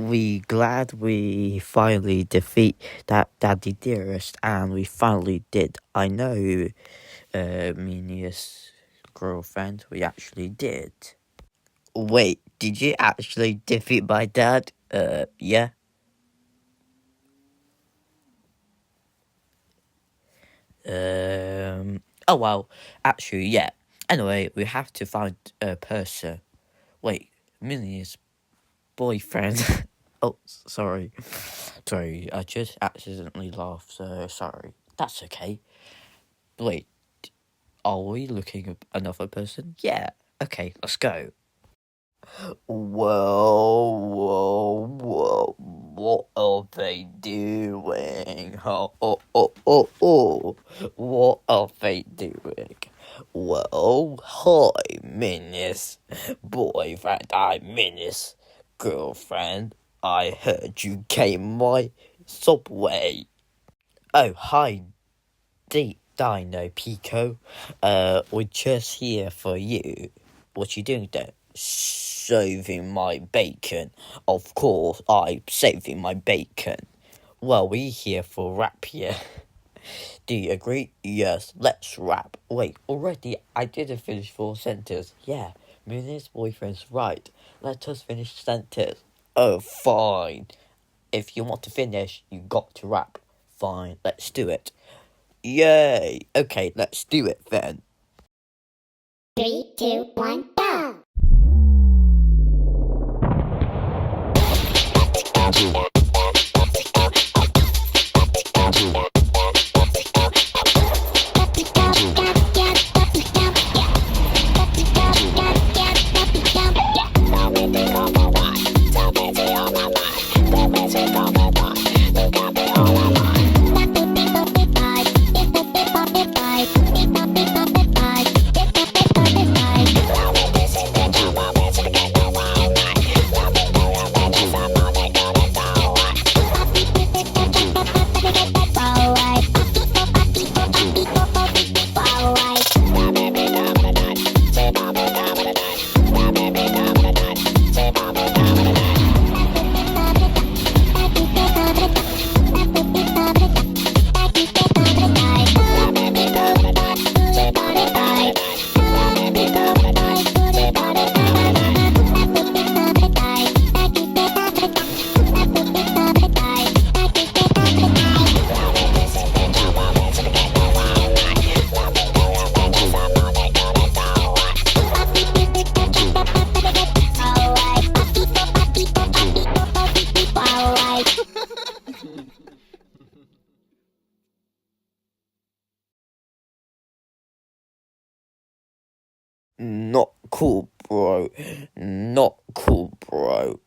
we glad we finally defeat that Daddy Dearest, and we finally did. I know, Minia's girlfriend, we actually did. Wait, did you actually defeat my dad? Yeah. Oh well, actually, yeah. Anyway, we have to find a person. Wait, Minia's boyfriend. Oh, sorry. Sorry, I just accidentally laughed, so sorry. That's okay. Wait, are we looking at another person? Yeah. Okay, let's go. Whoa, what are they doing? Oh, what are they doing? Well, hi, Minis. Boyfriend, Minis. Girlfriend, I heard you came my subway. Oh, hi, Dino Pico. We're just here for you. What you doing there? Saving my bacon. Of course, I'm saving my bacon. Well, we here for rap here. Do you agree? Yes, let's rap. Wait, already I didn't finish full sentence. Yeah, Muni's boyfriend's right. Let us finish sentence. Oh, fine. If you want to finish, you got to rap. Fine, let's do it. Yay! Okay, let's do it then. 3, 2, 1, go! Not cool, bro. Not cool, bro.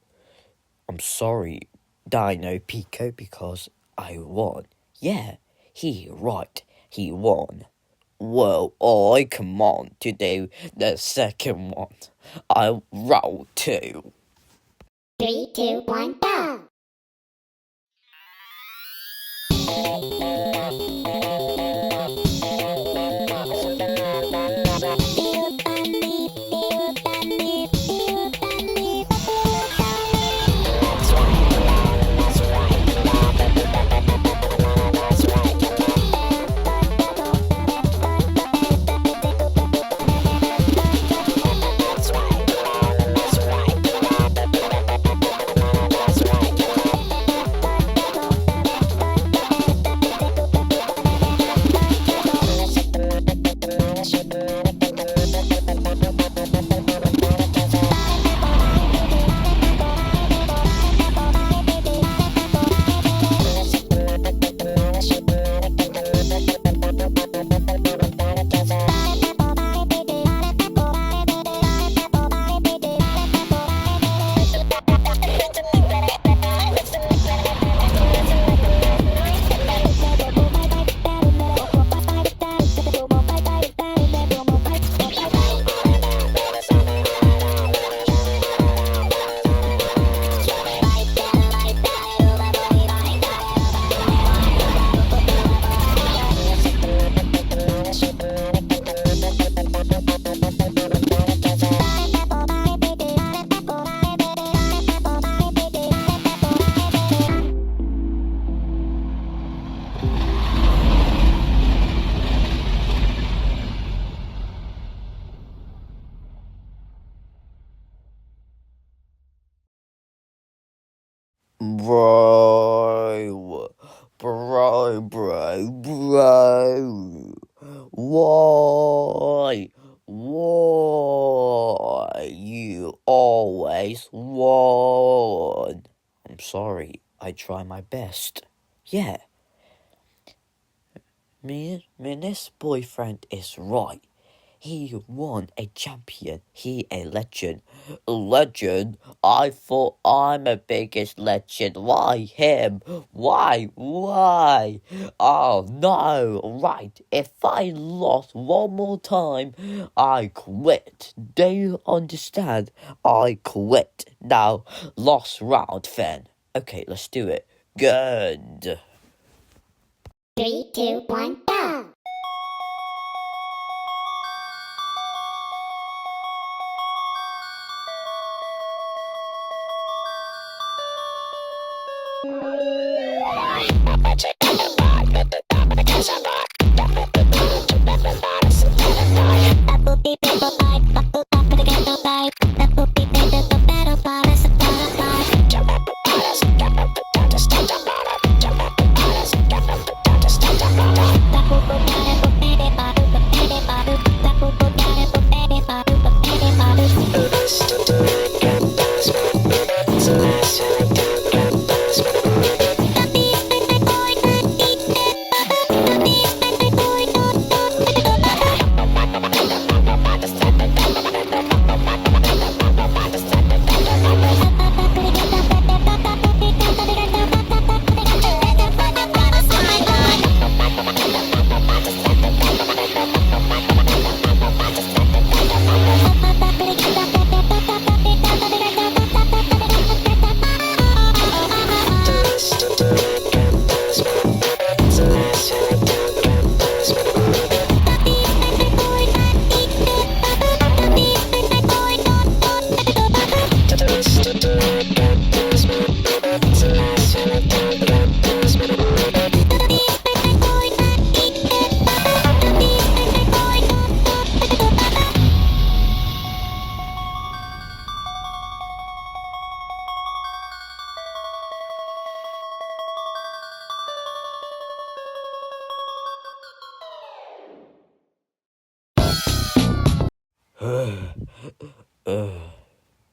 I'm sorry, Dino Pico, because I won. Yeah, right. He won. Well, I come on to do the second one. I roll too. 3, 2, 1, go! Bro. Bro. Why? Why you always won? I'm sorry, I try my best. Yeah, Minnie's boyfriend is right. He won a champion. He a legend. Legend? I thought I'm a biggest legend. Why him? Why? Why? Oh no. Right. If I lost one more time, I quit. Do you understand? I quit. Now, last round then. Okay, let's do it. Good. 3, 2, 1, go!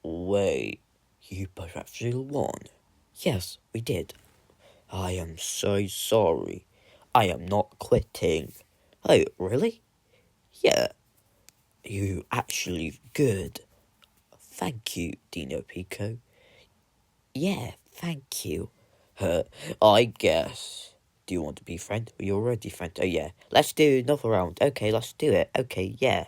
Wait, you both actually won? Yes, we did. I am so sorry. I am not quitting. Oh, really? Yeah, you actually good. Thank you, Dino Pico. Yeah, thank you. I guess. Do you want to be friend? You're already friend. Oh yeah. Let's do another round. Okay, let's do it. Okay, yeah.